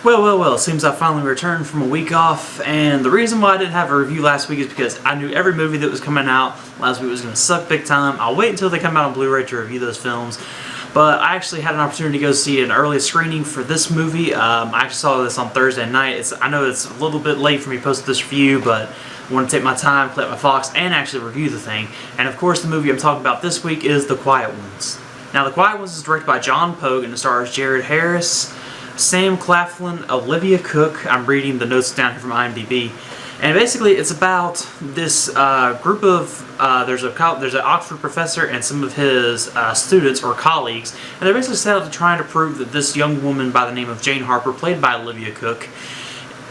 Well, seems I finally returned from a week off, and the reason why I didn't have a review last week is because I knew every movie that was coming out last week was going to suck big time. I'll wait until they come out on Blu-ray to review those films, but I actually had an opportunity to go see an early screening for this movie. I actually saw this on Thursday night. I know it's a little bit late for me to post this review, but I want to take my time, collect my thoughts, and actually review the thing. And of course, the movie I'm talking about this week is The Quiet Ones. Now, The Quiet Ones is directed by John Pogue and it stars Jared Harris, Sam Claflin, Olivia Cooke. I'm reading the notes down here from IMDb. And basically, it's about this group of, there's an Oxford professor and some of his students or colleagues, and they're basically set out to trying to prove that this young woman by the name of Jane Harper, played by Olivia Cooke,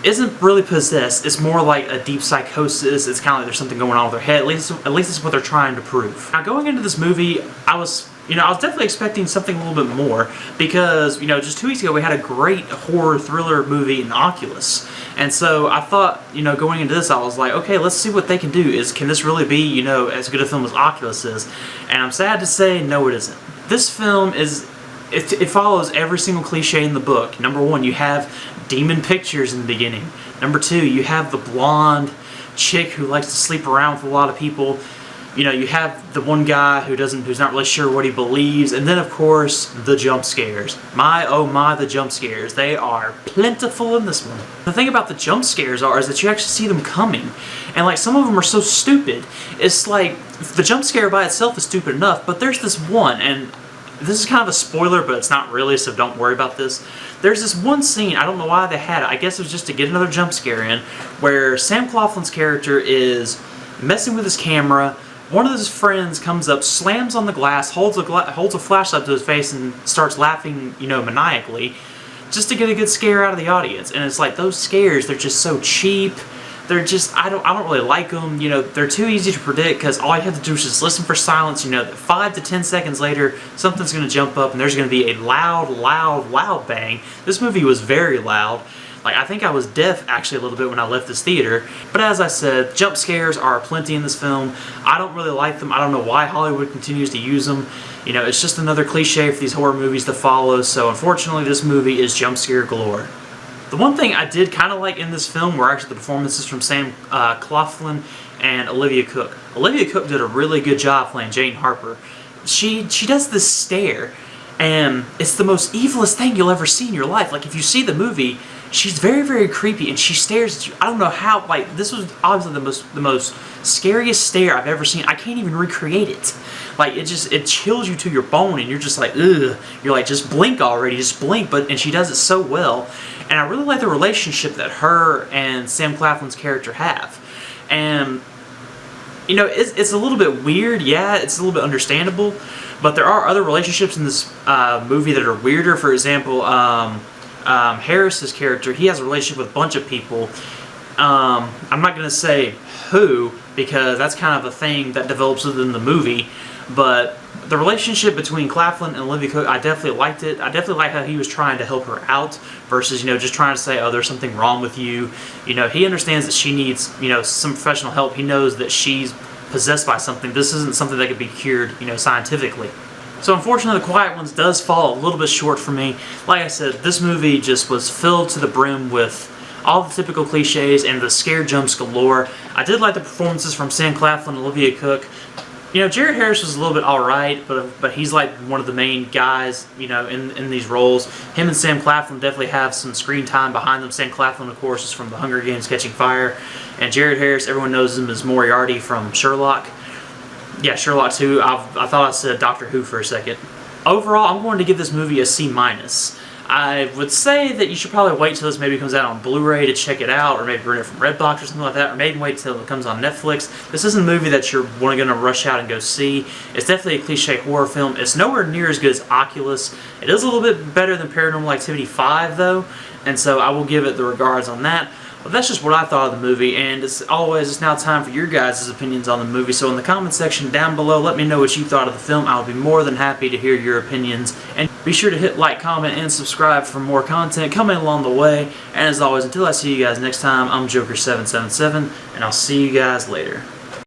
isn't really possessed. It's more like a deep psychosis. It's kind of like there's something going on with her head. At least it's what they're trying to prove. Now, going into this movie, I was definitely expecting something a little bit more because, just 2 weeks ago we had a great horror thriller movie in Oculus. And so I thought, going into this, I was like, okay, let's see what they can do. Can this really be, as good a film as Oculus is? And I'm sad to say, no, it isn't. This film it follows every single cliche in the book. Number one, you have demon pictures in the beginning. Number two, you have the blonde chick who likes to sleep around with a lot of people. You have the one guy who's not really sure what he believes, and then of course the jump scares. My oh my, the jump scares. They are plentiful in this one. The thing about the jump scares is that you actually see them coming, and like some of them are so stupid. It's like the jump scare by itself is stupid enough, but there's this one, and this is kind of a spoiler, but it's not really, so don't worry about this. There's this one scene, I don't know why they had it, I guess it was just to get another jump scare in, where Sam Claflin's character is messing with his camera. One of his friends comes up, slams on the glass, holds a flashlight to his face, and starts laughing, maniacally, just to get a good scare out of the audience. And it's like, those scares, they're just so cheap. They're just, I don't really like them. They're too easy to predict because all you have to do is just listen for silence. 5 to 10 seconds later, something's going to jump up and there's going to be a loud bang. This movie was very loud. Like, I think I was deaf actually a little bit when I left this theater. But as I said, jump scares are plenty in this film. I don't really like them. I don't know why Hollywood continues to use them. It's just another cliche for these horror movies to follow. So unfortunately, this movie is jump scare galore. The one thing I did kind of like in this film were actually the performances from Sam Claflin and Olivia Cooke. Olivia Cooke did a really good job playing Jane Harper. She does this stare, and it's the most evilest thing you'll ever see in your life. Like, if you see the movie, she's very, very creepy, and she stares at you. I don't know how, like, this was obviously the most scariest stare I've ever seen. I can't even recreate it. Like, it chills you to your bone, and you're just like, ugh. You're like, just blink already, just blink. And she does it so well. And I really like the relationship that her and Sam Claflin's character have. And, it's a little bit weird, yeah, it's a little bit understandable, but there are other relationships in this movie that are weirder. For example, Harris's character, he has a relationship with a bunch of people. I'm not going to say who, because that's kind of a thing that develops within the movie, but the relationship between Claflin and Olivia Cooke, I definitely liked it. I definitely like how he was trying to help her out versus, just trying to say, oh, there's something wrong with you. He understands that she needs, some professional help. He knows that she's possessed by something. This isn't something that could be cured, scientifically. So unfortunately, The Quiet Ones does fall a little bit short for me. Like I said, this movie just was filled to the brim with all the typical cliches and the scare jumps galore. I did like the performances from Sam Claflin and Olivia Cooke. Jared Harris was a little bit alright, but he's like one of the main guys, in these roles. Him and Sam Claflin definitely have some screen time behind them. Sam Claflin, of course, is from The Hunger Games: Catching Fire. And Jared Harris, everyone knows him as Moriarty from Sherlock. Yeah, Sherlock 2. I thought I said Doctor Who for a second. Overall, I'm going to give this movie a C-. I would say that you should probably wait till this maybe comes out on Blu-ray to check it out, or maybe rent it from Redbox or something like that, or maybe wait till it comes on Netflix. This isn't a movie that you're going to rush out and go see. It's definitely a cliche horror film. It's nowhere near as good as Oculus. It is a little bit better than Paranormal Activity 5, though, and so I will give it the regards on that. But that's just what I thought of the movie, and as always, it's now time for your guys' opinions on the movie. So in the comment section down below, let me know what you thought of the film. I'll be more than happy to hear your opinions. And be sure to hit like, comment, and subscribe for more content coming along the way. And as always, until I see you guys next time, I'm Joker777, and I'll see you guys later.